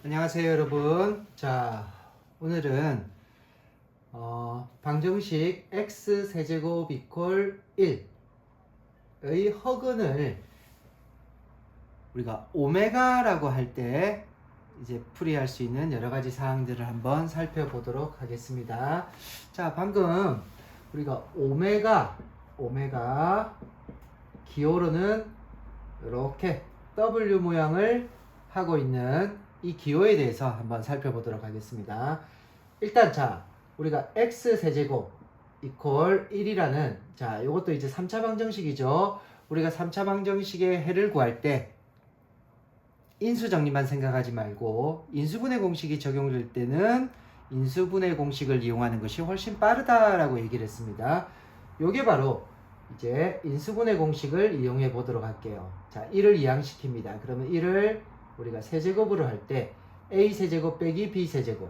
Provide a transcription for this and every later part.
안녕하세요 여러분. 자, 오늘은 방정식 x세제곱 이퀄 1의 허근을 우리가 오메가라고 할 때 이제 풀이할 수 있는 여러 가지 사항들을 한번 살펴보도록 하겠습니다. 자, 방금 우리가 오메가 기호로는 이렇게 W 모양을 하고 있는 이 기호에 대해서 한번 살펴보도록 하겠습니다. 일단 자, 우리가 x세제곱 이퀄 1이라는 자, 요것도 이제 3차 방정식이죠. 우리가 3차 방정식의 해를 구할 때 인수정리만 생각하지 말고 인수분해 공식이 적용될 때는 인수분해 공식을 이용하는 것이 훨씬 빠르다라고 얘기를 했습니다. 요게 바로 이제 인수분해 공식을 이용해 보도록 할게요. 자, 1을 이항시킵니다. 그러면 1을 우리가 세제곱으로 할 때 a세제곱 빼기 b세제곱,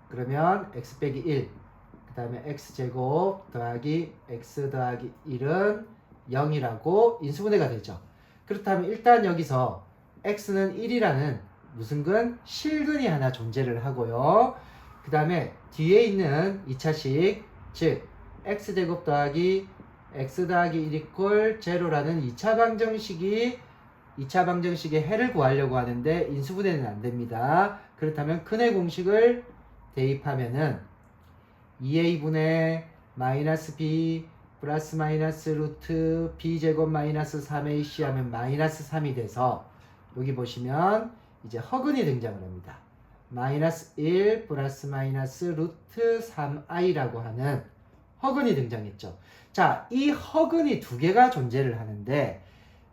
그러면 x 빼기 1, 그 다음에 x제곱 더하기 x 더하기 1은 0이라고 인수분해가 되죠. 그렇다면 일단 여기서 x는 1이라는 무슨 근? 실근이 하나 존재를 하고요. 그 다음에 뒤에 있는 2차식, 즉 x제곱 더하기 x 더하기 1 이퀄 제로라는 2차 방정식의 해를 구하려고 하는데 인수분해는 안 됩니다. 그렇다면 근의 공식을 대입하면은 2a분의 마이너스 b 플러스 마이너스 루트 b제곱 마이너스 3ac 하면 마이너스 3이 돼서 여기 보시면 이제 허근이 등장을 합니다. 마이너스 1 플러스 마이너스 루트 3i라고 하는 허근이 등장했죠. 자, 이 허근이 두 개가 존재를 하는데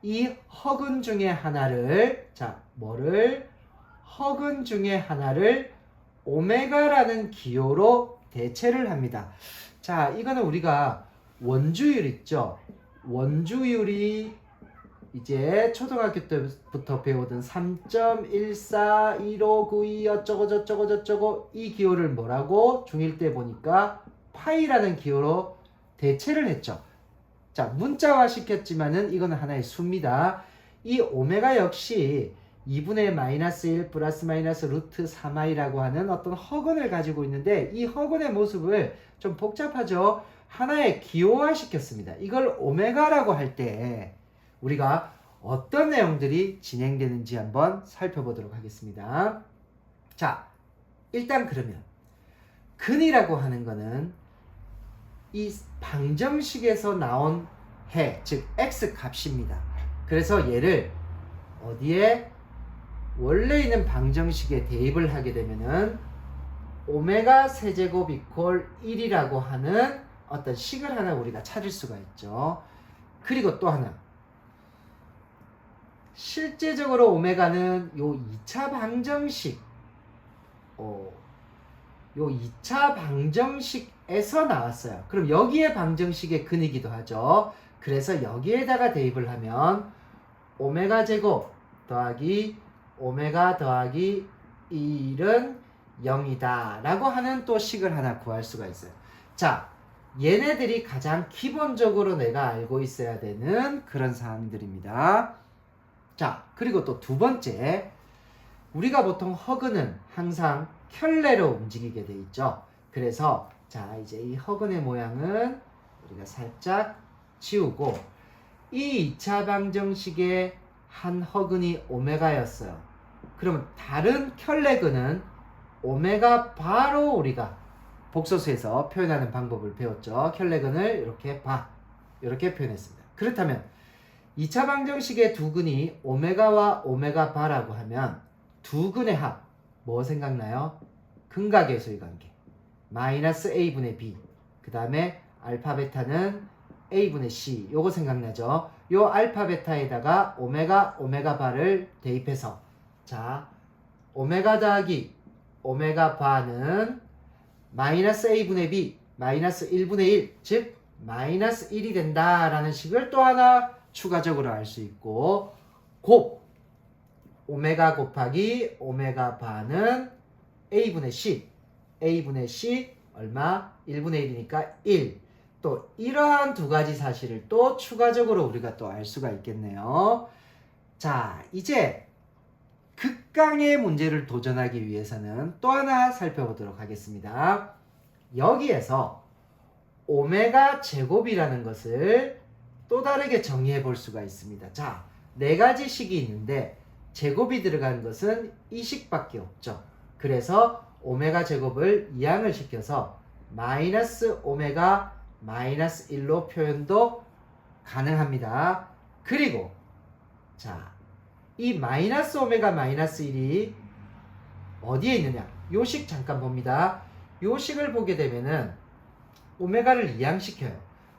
이 허근 중에 하나를, 자, 허근 중에 하나를 오메가라는 기호로 대체를 합니다. 자, 이거는 우리가 원주율 있죠? 원주율이 이제 초등학교 때부터 배우던 3.14, 1592 어쩌고 저쩌고 저쩌고 이 기호를 뭐라고 중1 때 보니까 파이라는 기호로 대체를 했죠. 자, 문자화 시켰지만은 이거는 하나의 수입니다. 이 오메가 역시 2분의 마이너스 1 플러스 마이너스 루트 3i라고 하는 어떤 허근을 가지고 있는데 이 허근의 모습을 좀 복잡하죠. 하나의 기호화 시켰습니다. 이걸 오메가라고 할 때 우리가 어떤 내용들이 진행되는지 한번 살펴보도록 하겠습니다. 자, 일단 그러면 근이라고 하는 거는 이 방정식에서 나온 해, 즉 x 값입니다. 그래서 얘를 어디에 원래 있는 방정식에 대입을 하게 되면은 오메가 세제곱 이퀄 1이라고 하는 어떤 식을 하나 우리가 찾을 수가 있죠. 그리고 또 하나, 실제적으로 오메가는 요 2차 방정식 요 2차 방정식에서 나왔어요. 그럼 여기에 방정식의 근이기도 하죠. 그래서 여기에다가 대입을 하면 오메가 제곱 더하기 오메가 더하기 1은 0이다 라고 하는 또 식을 하나 구할 수가 있어요. 자, 얘네들이 가장 기본적으로 내가 알고 있어야 되는 그런 사항들입니다. 자, 그리고 또 두 번째, 우리가 보통 허근은 항상 켤레로 움직이게 돼 있죠. 그래서 자, 이제 이 허근의 모양은 우리가 살짝 지우고 이 2차 방정식의 한 허근이 오메가였어요. 그러면 다른 켤레근은 오메가 바로 우리가 복소수에서 표현하는 방법을 배웠죠. 켤레근을 이렇게 표현했습니다. 그렇다면 2차 방정식의 두 근이 오메가와 오메가 바라고 하면 두 근의 합, 뭐 생각나요? 근각의 관계. 마이너스 a분의 b. 그 다음에 알파 베타는 a분의 c. 요거 생각나죠? 요 알파 베타에다가 오메가 바를 대입해서 자, 오메가 더하기 오메가 바는 마이너스 a분의 b, 마이너스 1분의 1, 즉 마이너스 1이 된다라는 식을 또 하나 추가적으로 알 수 있고, 곱 오메가 곱하기 오메가 바는 a분의 c 얼마? 1분의 1이니까 1. 또 이러한 두 가지 사실을 또 추가적으로 우리가 또 알 수가 있겠네요. 자, 이제 극강의 문제를 도전하기 위해서는 또 하나 살펴보도록 하겠습니다. 여기에서 오메가 제곱이라는 것을 또 다르게 정의해 볼 수가 있습니다. 자, 네 가지 식이 있는데 제곱이 들어간 것은 이 식밖에 없죠. 그래서 오메가 제곱을 이항을 시켜서 마이너스 오메가 마이너스 1로 표현도 가능합니다. 그리고 자, 이 마이너스 오메가 마이너스 1이 어디에 있느냐? 요 식 잠깐 봅니다. 요 식을 보게 되면은 오메가를 이항시켜요.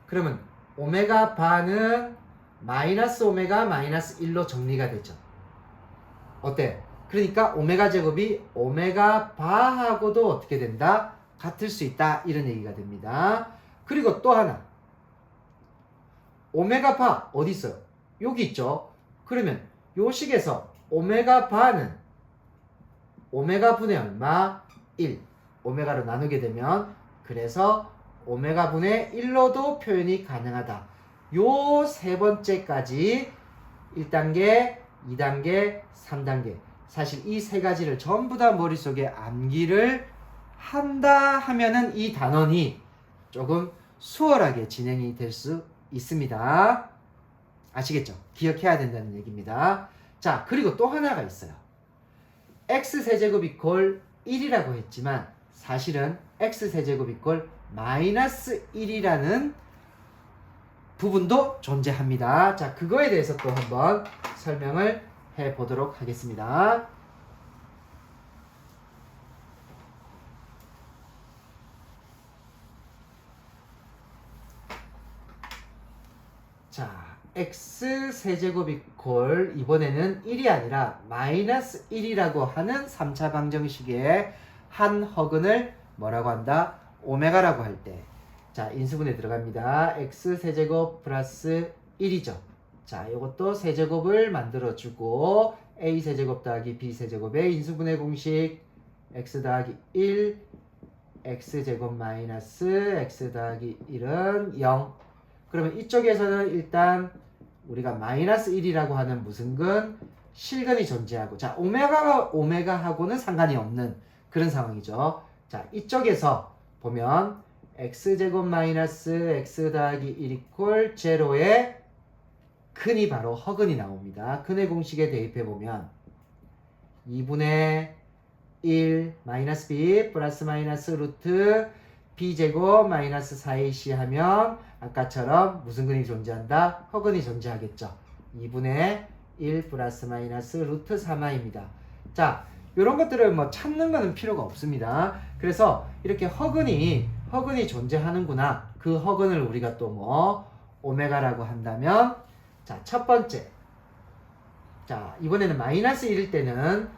그러면 오메가 바는 마이너스 오메가 마이너스 1로 정리가 되죠. 어때? 그러니까 오메가 제곱이 오메가 바하고도 어떻게 된다? 같을 수 있다. 이런 얘기가 됩니다. 그리고 또 하나. 오메가 바 어디 있어요? 여기 있죠. 그러면 요 식에서 오메가 바는 오메가 분의 얼마? 1. 오메가로 나누게 되면 그래서 오메가 분의 1로도 표현이 가능하다. 요 세 번째까지 1단계, 2단계, 3단계. 사실 이 세 가지를 전부 다 머릿속에 암기를 한다 하면은 이 단원이 조금 수월하게 진행이 될 수 있습니다. 아시겠죠? 기억해야 된다는 얘기입니다. 자, 그리고 또 하나가 있어요. x세제곱 이퀄 1이라고 했지만 사실은 x세제곱 이퀄 마이너스 1이라는 부분도 존재합니다. 자, 그거에 대해서 또 한번 설명을 해 보도록 하겠습니다. 자, x세제곱 이퀄 이번에는 1이 아니라 마이너스 1이라고 하는 3차 방정식의 한 허근을 뭐라고 한다? 오메가라고 할 때. 자, 인수분해 들어갑니다. x세제곱 플러스 1이죠. 자, 이것도 세제곱을 만들어주고 a세제곱 더하기 b세제곱의 인수분해 공식 x 더하기 1 x제곱 마이너스 x 더하기 1은 0. 그러면 이쪽에서는 일단 우리가 마이너스 1이라고 하는 무슨 근? 실근이 존재하고 자, 오메가가 오메가하고는 상관이 없는 그런 상황이죠. 자, 이쪽에서 보면 x제곱 마이너스 x 더하기 1 이퀄 제로의 근이 바로 허근이 나옵니다. 근의 공식에 대입해보면 2분의 1 마이너스 b 플러스 마이너스 루트 b제곱 마이너스 4ac 하면 아까처럼 무슨 근이 존재한다? 허근이 존재하겠죠. 2분의 1 플러스 마이너스 루트 3a입니다. 자, 이런 것들을 뭐 찾는 거는 필요가 없습니다. 그래서 이렇게 허근이 존재하는구나. 그 허근을 우리가 또 뭐 오메가라고 한다면 자, 첫 번째. 자, 이번에는 마이너스 1일 때는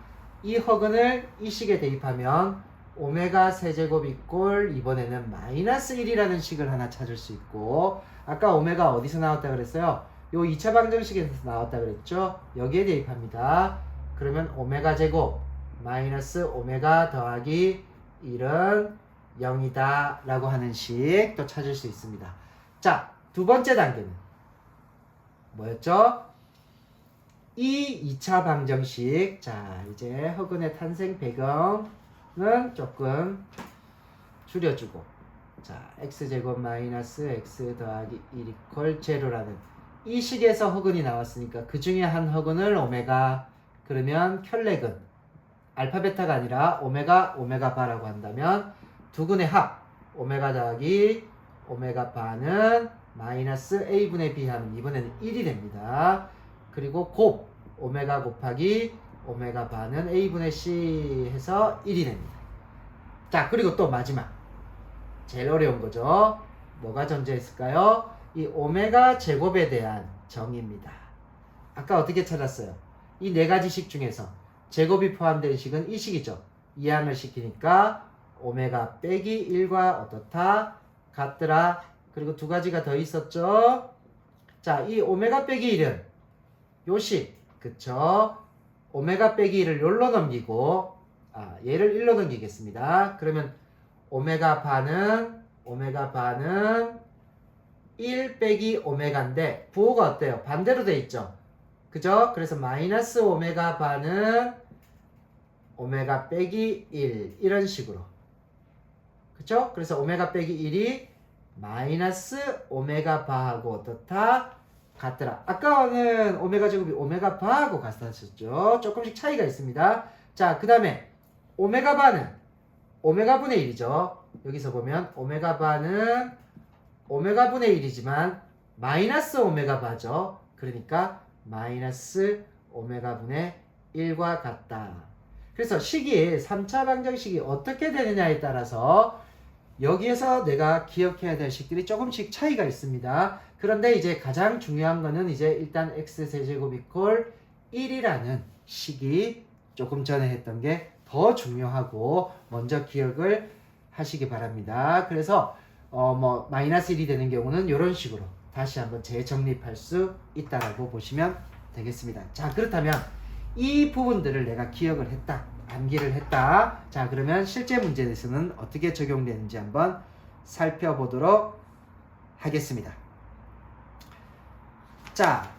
이 허근을 이 식에 대입하면 오메가 세제곱 이꼴 이번에는 마이너스 1이라는 식을 하나 찾을 수 있고 아까 오메가 어디서 나왔다 그랬어요? 요 2차 방정식에서 나왔다 그랬죠? 여기에 대입합니다. 그러면 오메가 제곱 마이너스 오메가 더하기 1은 0이다 라고 하는 식 또 찾을 수 있습니다. 자, 두 번째 단계는 뭐였죠? 이 2차 방정식. 자, 이제 허근의 탄생 배경은 조금 줄여주고 자, x제곱 마이너스 x 더하기 1 이퀄 제로라는 이 식에서 허근이 나왔으니까 그 중에 한 허근을 오메가 그러면 켤레근 알파 베타가 아니라 오메가 바라고 한다면 두 근의 합 오메가 더하기 오메가 바는 마이너스 a분의 b 하면 이번에는 1이 됩니다. 그리고 곱 오메가 곱하기 오메가 바는 a분의 c 해서 1이 됩니다. 자, 그리고 또 마지막 제일 어려운 거죠. 뭐가 존재했을까요? 이 오메가 제곱에 대한 정의입니다. 아까 어떻게 찾았어요? 이 네 가지 식 중에서 제곱이 포함된 식은 이 식이죠. 이항을 시키니까 오메가 빼기 1과 어떻다? 같더라. 그리고 두 가지가 더 있었죠. 자, 이 오메가 빼기 1은 요식, 그쵸? 오메가 빼기 1을 요로 넘기고 얘를 1로 넘기겠습니다. 그러면 오메가 바는 1 빼기 오메가인데 부호가 어때요? 반대로 돼 있죠. 그죠? 그래서 마이너스 오메가 바는 오메가 빼기 1 이런 식으로. 그쵸? 그래서 오메가 빼기 1이 마이너스 오메가 바하고 어떻다? 같더라. 아까는 오메가 제곱이 오메가 바하고 같았었죠. 조금씩 차이가 있습니다. 자, 그 다음에 오메가 바는 오메가 분의 1이죠. 여기서 보면 오메가 바는 오메가 분의 1이지만 마이너스 오메가 바죠. 그러니까 마이너스 오메가 분의 1과 같다. 그래서 식이 3차 방정식이 어떻게 되느냐에 따라서 여기에서 내가 기억해야 될 식들이 조금씩 차이가 있습니다. 그런데 이제 가장 중요한 거는 이제 일단 x세제곱 이퀄 1이라는 식이 조금 전에 했던 게 더 중요하고 먼저 기억을 하시기 바랍니다. 그래서 뭐 마이너스 1이 되는 경우는 이런 식으로 다시 한번 재정립할 수 있다라고 보시면 되겠습니다. 자, 그렇다면 이 부분들을 내가 기억을 했다, 암기를 했다. 자, 그러면 실제 문제에서는 어떻게 적용되는지 한번 살펴보도록 하겠습니다. 자,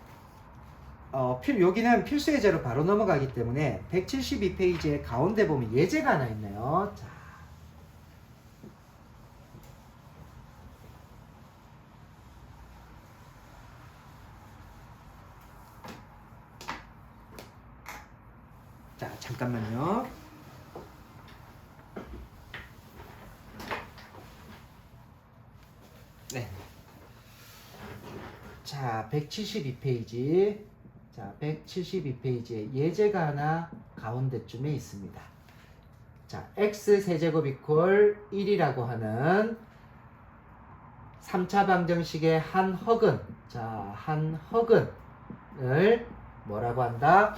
여기는 필수 예제로 바로 넘어가기 때문에 172페이지의 가운데 보면 예제가 하나 있네요. 자, 잠깐만요. 네. 자, 172페이지. 자, 172페이지에 예제가 하나 가운데쯤에 있습니다. 자, x세제곱 이퀄 1이라고 하는 3차 방정식의 한 허근. 자, 한 허근을 뭐라고 한다?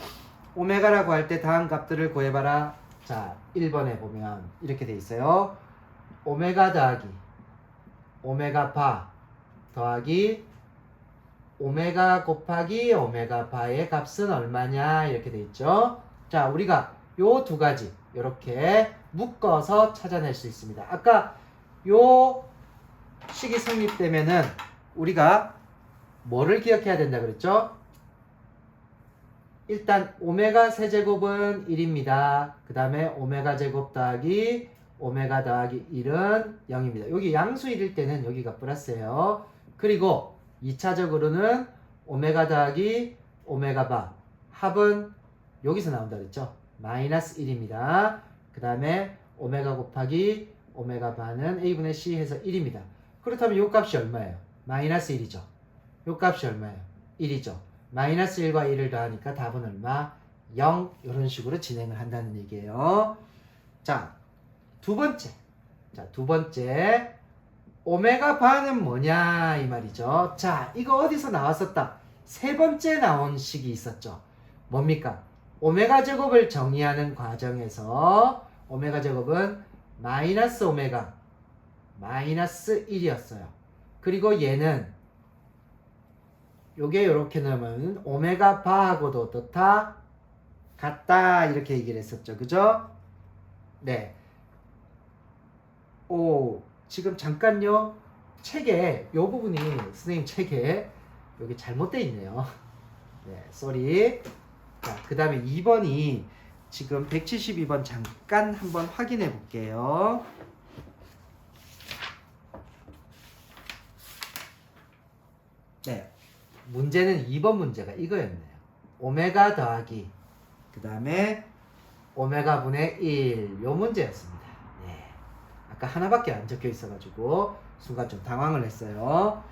오메가라고 할 때 다음 값들을 구해봐라. 자, 1번에 보면 이렇게 돼 있어요. 오메가 더하기 오메가 바 더하기 오메가 곱하기 오메가 바의 값은 얼마냐 이렇게 돼 있죠. 자, 우리가 요 두 가지 이렇게 묶어서 찾아낼 수 있습니다. 아까 요 식이 성립되면은 우리가 뭐를 기억해야 된다 그랬죠? 일단 오메가 세제곱은 1입니다. 그 다음에 오메가 제곱 더하기 오메가 더하기 1은 0입니다. 여기 양수 1일 때는 여기가 플러스예요. 그리고 2차적으로는 오메가 더하기 오메가 바 합은 여기서 나온다 그랬죠? 마이너스 1입니다. 그 다음에 오메가 곱하기 오메가 바는 a분의 c 해서 1입니다. 그렇다면 요 값이 얼마예요? 마이너스 1이죠. 요 값이 얼마예요? 1이죠. 마이너스 1과 1을 더하니까 답은 얼마? 0. 이런 식으로 진행을 한다는 얘기예요. 자, 두 번째 오메가 바는 뭐냐 이 말이죠. 자, 이거 어디서 나왔었다? 세 번째 나온 식이 있었죠. 뭡니까? 오메가 제곱을 정의하는 과정에서 오메가 제곱은 마이너스 오메가 마이너스 1이었어요. 그리고 얘는 요게 요렇게 넣으면 오메가 바하고도 어떻다? 같다 이렇게 얘기를 했었죠. 그죠? 네. 지금 잠깐요. 책에 요 부분이 선생님 책에 여기 잘못되어 있네요. 네, 쏘리. 자, 그 다음에 2번이 지금 172번 잠깐 한번 확인해 볼게요. 네, 문제는 2번 문제가 이거였네요. 오메가 더하기 그 다음에 오메가 분의 1 요 문제였습니다. 아까 하나밖에 안 적혀 있어가지고 순간 좀 당황을 했어요.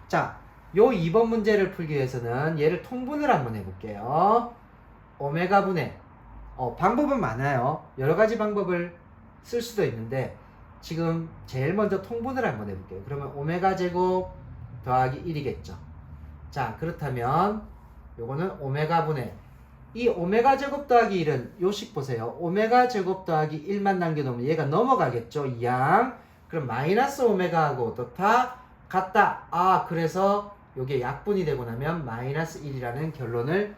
자, 요 2번 문제를 풀기 위해서는 얘를 통분을 한번 해볼게요. 오메가 분의 방법은 많아요. 여러 가지 방법을 쓸 수도 있는데 지금 제일 먼저 통분을 한번 해볼게요. 그러면 오메가 제곱 더하기 1이겠죠. 자, 그렇다면 요거는 오메가 분의 이 오메가 제곱 더하기 1은 요식 보세요. 오메가 제곱 더하기 1만 남겨놓으면 얘가 넘어가겠죠. 이 양. 그럼 마이너스 오메가하고 어떻다? 같다. 아, 그래서 요게 약분이 되고 나면 마이너스 1이라는 결론을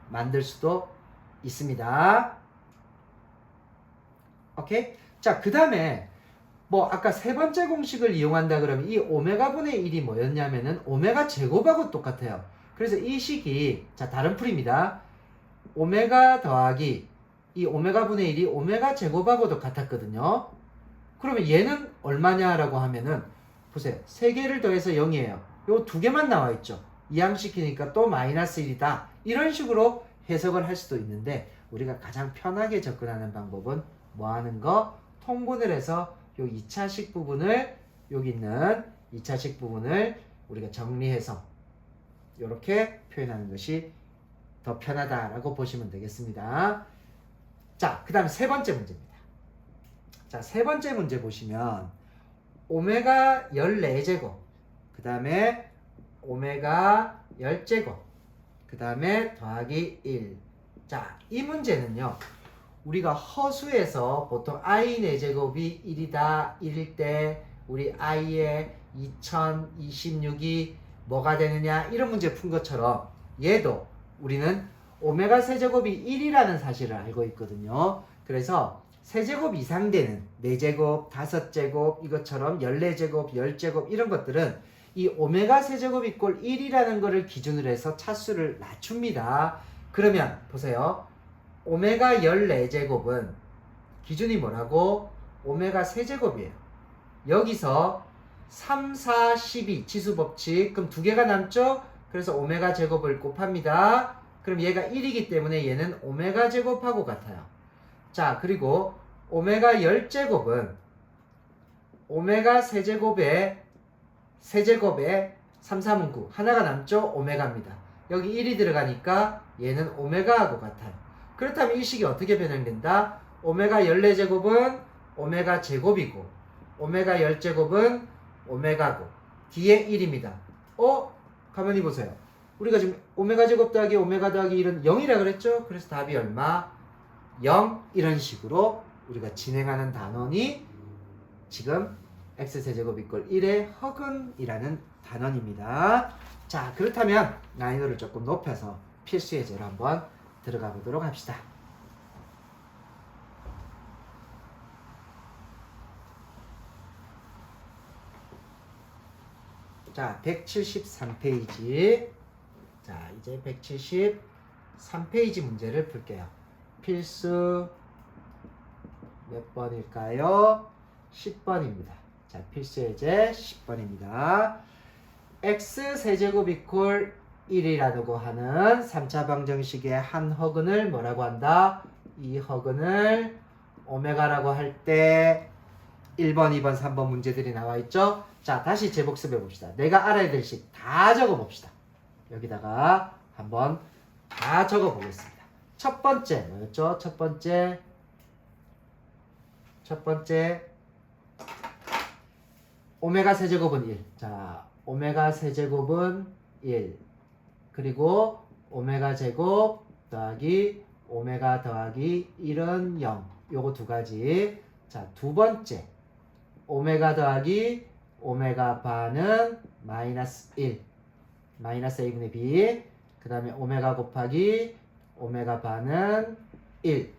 만들 수도 있습니다. 오케이? 자, 그 다음에 뭐 아까 세 번째 공식을 이용한다 그러면 이 오메가 분의 1이 뭐였냐면은 오메가 제곱하고 똑같아요. 그래서 이 식이 자, 다른 풀입니다. 오메가 더하기 이 오메가 분의 1이 오메가 제곱하고도 같았거든요. 그러면 얘는 얼마냐라고 하면은 보세요. 3개를 더해서 0이에요. 요 2개만 나와 있죠. 이항시키니까 또 마이너스 1이다. 이런 식으로 해석을 할 수도 있는데 우리가 가장 편하게 접근하는 방법은 뭐 하는 거? 통분을 해서 요 2차식 부분을 여기 있는 2차식 부분을 우리가 정리해서 이렇게 표현하는 것이 더 편하다라고 보시면 되겠습니다. 자, 그 다음에 세 번째 문제입니다. 자, 세 번째 문제 보시면 오메가 14제곱, 그 다음에 오메가 10제곱, 그 다음에 더하기 1. 자, 이 문제는요. 우리가 허수에서 보통 i 4제곱이 1이다, 1일 때 우리 i의 2026이 뭐가 되느냐 이런 문제 푼 것처럼 얘도 우리는 오메가 세제곱이 1이라는 사실을 알고 있거든요. 그래서 세제곱 이상 되는 4제곱, 5제곱 이것처럼 14제곱, 10제곱 이런 것들은 이 오메가 세제곱 이꼴 1이라는 것을 기준으로 해서 차수를 낮춥니다. 그러면 보세요. 오메가 14제곱은 기준이 뭐라고? 오메가 세제곱이에요. 여기서 3, 4, 12 지수법칙 그럼 2개가 남죠? 그래서 오메가 제곱을 곱합니다. 그럼 얘가 1이기 때문에 얘는 오메가 제곱하고 같아요. 자, 그리고 오메가 10제곱은 오메가 세제곱에 3, 3은 9 하나가 남죠? 오메가입니다. 여기 1이 들어가니까 얘는 오메가하고 같아요. 그렇다면 이 식이 어떻게 변형된다? 오메가 14제곱은 오메가 제곱이고 오메가 10제곱은 오메가고 뒤에 1입니다. 가만히 보세요. 우리가 지금 오메가 제곱 더하기 오메가 더하기 1은 0이라 그랬죠? 그래서 답이 얼마? 0 이런 식으로 우리가 진행하는 단원이 지금 x세제곱 이꼴 1의 허근이라는 단원입니다. 자, 그렇다면 난이도를 조금 높여서 필수 예제로 한번 들어가 보도록 합시다. 자, 173페이지. 자, 이제 173페이지 문제를 풀게요. 필수 몇 번일까요? 10번입니다. 자, 필수 예제 10번입니다. x세제곱 이퀄 1이라고 하는 3차 방정식의 한 허근을 뭐라고 한다? 이 허근을 오메가라고 할 때 1번, 2번, 3번 문제들이 나와 있죠? 자, 다시 재복습해 봅시다. 내가 알아야 될 식 다 적어 봅시다. 여기다가 한번 다 적어 보겠습니다. 첫 번째 뭐였죠? 첫 번째 오메가 세제곱은 1. 자, 오메가 세제곱은 1. 그리고 오메가 제곱 더하기 오메가 더하기 1은 0. 요거 두 가지. 자, 두 번째 오메가 더하기 오메가 반은 마이너스 1. 마이너스 a분의 b. 그 다음에 오메가 곱하기 오메가 반은 1.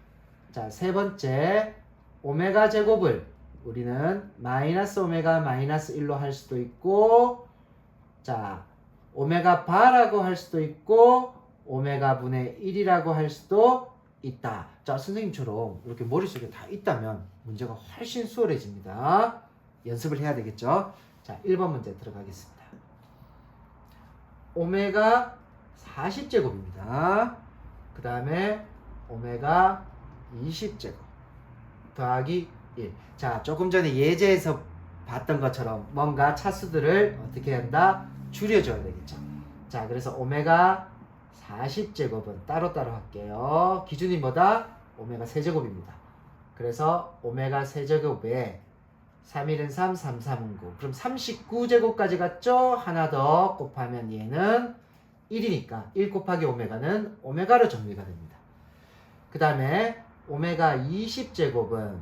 자, 세 번째 오메가 제곱을 우리는 마이너스 오메가 마이너스 1로 할 수도 있고, 자, 오메가 바라고 할 수도 있고, 오메가 분의 1이라고 할 수도 있다. 자, 선생님처럼 이렇게 머릿속에 다 있다면 문제가 훨씬 수월해집니다. 연습을 해야 되겠죠? 자, 1번 문제 들어가겠습니다. 오메가 40제곱입니다. 그 다음에 오메가 20제곱 더하기 1. 자, 조금 전에 예제에서 봤던 것처럼 뭔가 차수들을 어떻게 한다? 줄여줘야 되겠죠. 자, 그래서 오메가 40제곱은 따로따로 할게요. 기준이 뭐다? 오메가 세제곱입니다. 그래서 오메가 세제곱에 3일은 3, 3, 3은 9. 그럼 39제곱까지 갔죠? 하나 더 곱하면 얘는 1이니까 1 곱하기 오메가는 오메가로 정리가 됩니다. 그 다음에 오메가 20제곱은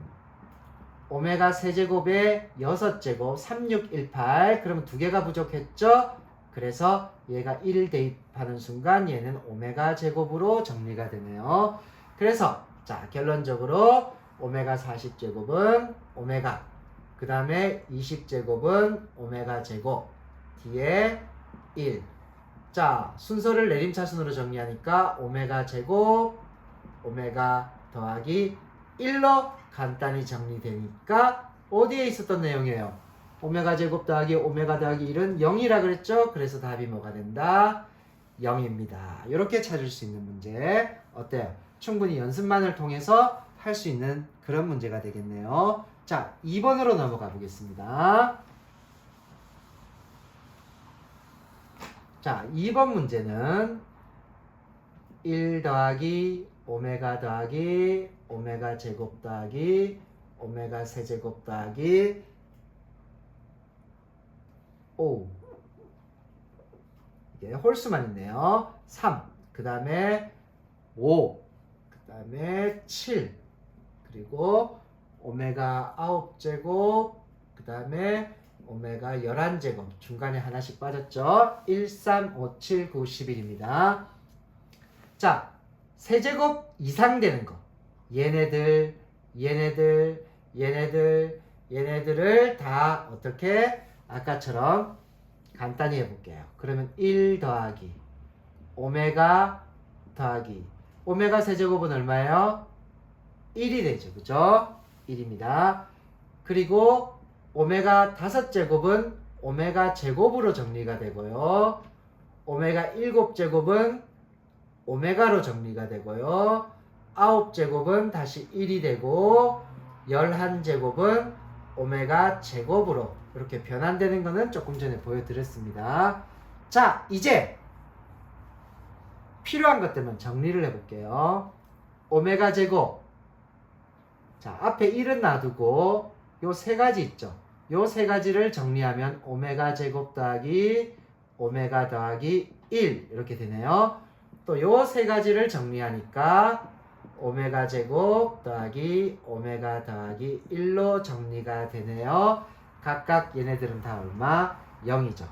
오메가 세제곱에 6제곱 3618. 그러면 두 개가 부족했죠? 그래서 얘가 1 대입하는 순간 얘는 오메가 제곱으로 정리가 되네요. 그래서 자, 결론적으로 오메가 40제곱은 오메가, 그 다음에 20제곱은 오메가 제곱, 뒤에 1. 자, 순서를 내림차순으로 정리하니까 오메가 제곱, 오메가 더하기 1로 간단히 정리되니까 어디에 있었던 내용이에요? 오메가 제곱 더하기 오메가 더하기 1은 0이라 그랬죠? 그래서 답이 뭐가 된다? 0입니다. 이렇게 찾을 수 있는 문제 어때요? 충분히 연습만을 통해서 할 수 있는 그런 문제가 되겠네요. 자, 2번으로 넘어가 보겠습니다. 자, 2번 문제는 1 더하기 오메가 더하기 오메가 제곱 더하기 오메가 세제곱 더하기 5 이게 홀수만 있네요. 3 그 다음에 5 그 다음에 7 그리고 오메가 9제곱 그 다음에 오메가 11제곱 중간에 하나씩 빠졌죠. 1, 3, 5, 7, 9, 11입니다. 자, 세제곱 이상 되는 거 얘네들 얘네들을 다 어떻게 아까처럼 간단히 해볼게요. 그러면 1 더하기 오메가 더하기 오메가 세제곱은 얼마예요? 1이 되죠. 그죠? 1입니다. 그리고 오메가 5제곱은 오메가 제곱으로 정리가 되고요. 오메가 7제곱은 오메가로 정리가 되고요. 9제곱은 다시 1이 되고 11제곱은 오메가 제곱으로 이렇게 변환되는 거는 조금 전에 보여드렸습니다. 자, 이제 필요한 것들만 정리를 해볼게요. 오메가 제곱. 자, 앞에 1은 놔두고 요 세 가지 있죠. 요 세 가지를 정리하면 오메가 제곱 더하기 오메가 더하기 1 이렇게 되네요. 또 요 세 가지를 정리하니까 오메가 제곱 더하기 오메가 더하기 1로 정리가 되네요. 각각 얘네들은 다 얼마? 0이죠.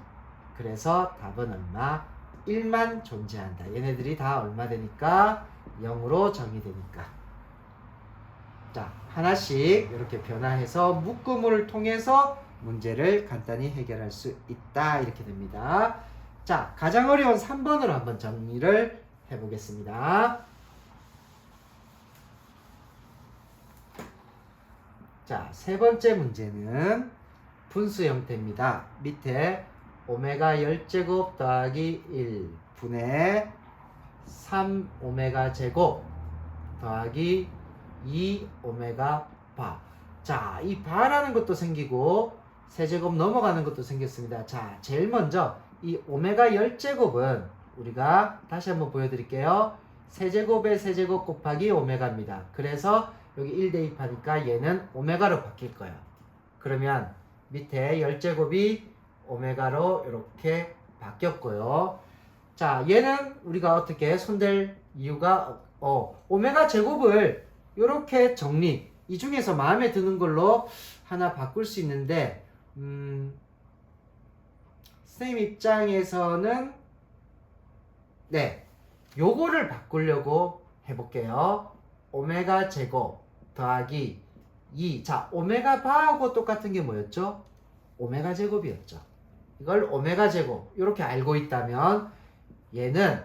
그래서 답은 얼마? 1만 존재한다. 얘네들이 다 얼마 되니까? 0으로 정의되니까. 자, 하나씩 이렇게 변화해서 묶음을 통해서 문제를 간단히 해결할 수 있다. 이렇게 됩니다. 자, 가장 어려운 3번으로 한번 정리를 해보겠습니다. 자, 세 번째 문제는 분수 형태입니다. 밑에 오메가 10제곱 더하기 1 분의 3 오메가 제곱 더하기 2 오메가 바. 자, 이 바라는 것도 생기고 세제곱 넘어가는 것도 생겼습니다. 자, 제일 먼저 이 오메가 10제곱은 우리가 다시 한번 보여드릴게요. 세제곱의 세제곱 곱하기 오메가입니다. 그래서 여기 1 대입하니까 얘는 오메가로 바뀔 거예요. 그러면 밑에 10제곱이 오메가로 이렇게 바뀌었고요. 자, 얘는 우리가 어떻게 손댈 이유가 오메가 제곱을 이렇게 정리, 이 중에서 마음에 드는 걸로 하나 바꿀 수 있는데 선생님 입장에서는 네, 요거를 바꾸려고 해볼게요. 오메가 제곱 더하기 2. 자, 오메가 바하고 똑같은 게 뭐였죠? 오메가 제곱이었죠. 이걸 오메가 제곱 이렇게 알고 있다면 얘는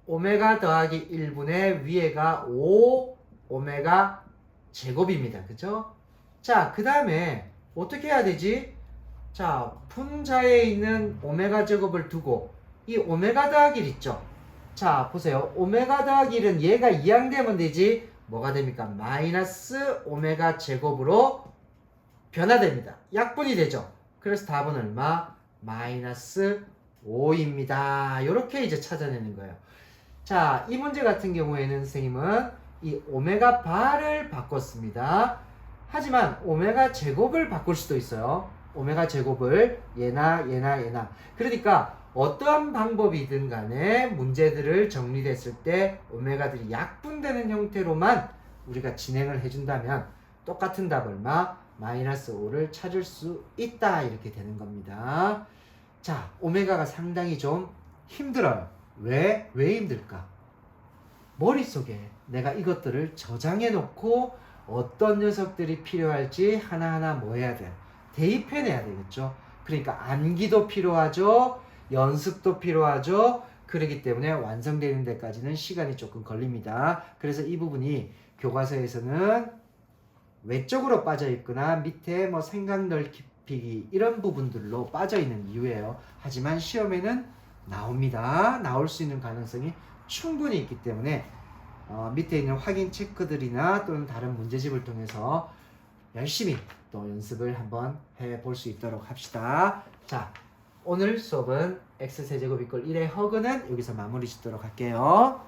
오메가 더하기 1분의 위에가 5 오메가 제곱입니다. 그죠? 자, 그 다음에 어떻게 해야 되지? 자, 분자에 있는 오메가 제곱을 두고 이 오메가 더하기 1 있죠? 자, 보세요. 오메가 더하기 1은 얘가 이항되면 되지 뭐가 됩니까? 마이너스 오메가 제곱으로 변화됩니다. 약분이 되죠. 그래서 답은 얼마? 마이너스 5입니다. 이렇게 이제 찾아내는 거예요. 자, 이 문제 같은 경우에는 선생님은 이 오메가 바를 바꿨습니다. 하지만 오메가 제곱을 바꿀 수도 있어요. 오메가 제곱을 얘나 그러니까 어떠한 방법이든 간에 문제들을 정리됐을 때 오메가들이 약분되는 형태로만 우리가 진행을 해준다면 똑같은 답 얼마? 마이너스 5를 찾을 수 있다. 이렇게 되는 겁니다. 자, 오메가가 상당히 좀 힘들어요. 왜 힘들까? 머릿속에 내가 이것들을 저장해 놓고 어떤 녀석들이 필요할지 하나하나 뭐 해야 돼? 대입해내야 되겠죠. 그러니까 암기도 필요하죠. 연습도 필요하죠. 그렇기 때문에 완성되는 데까지는 시간이 조금 걸립니다. 그래서 이 부분이 교과서에서는 외적으로 빠져 있거나 밑에 뭐 생각 넓히기 이런 부분들로 빠져 있는 이유예요. 하지만 시험에는 나옵니다. 나올 수 있는 가능성이 충분히 있기 때문에 밑에 있는 확인 체크들이나 또는 다른 문제집을 통해서 열심히 또 연습을 한번 해볼 수 있도록 합시다. 자, 오늘 수업은 x 세제곱 이퀄 1의 허그는 여기서 마무리 짓도록 할게요.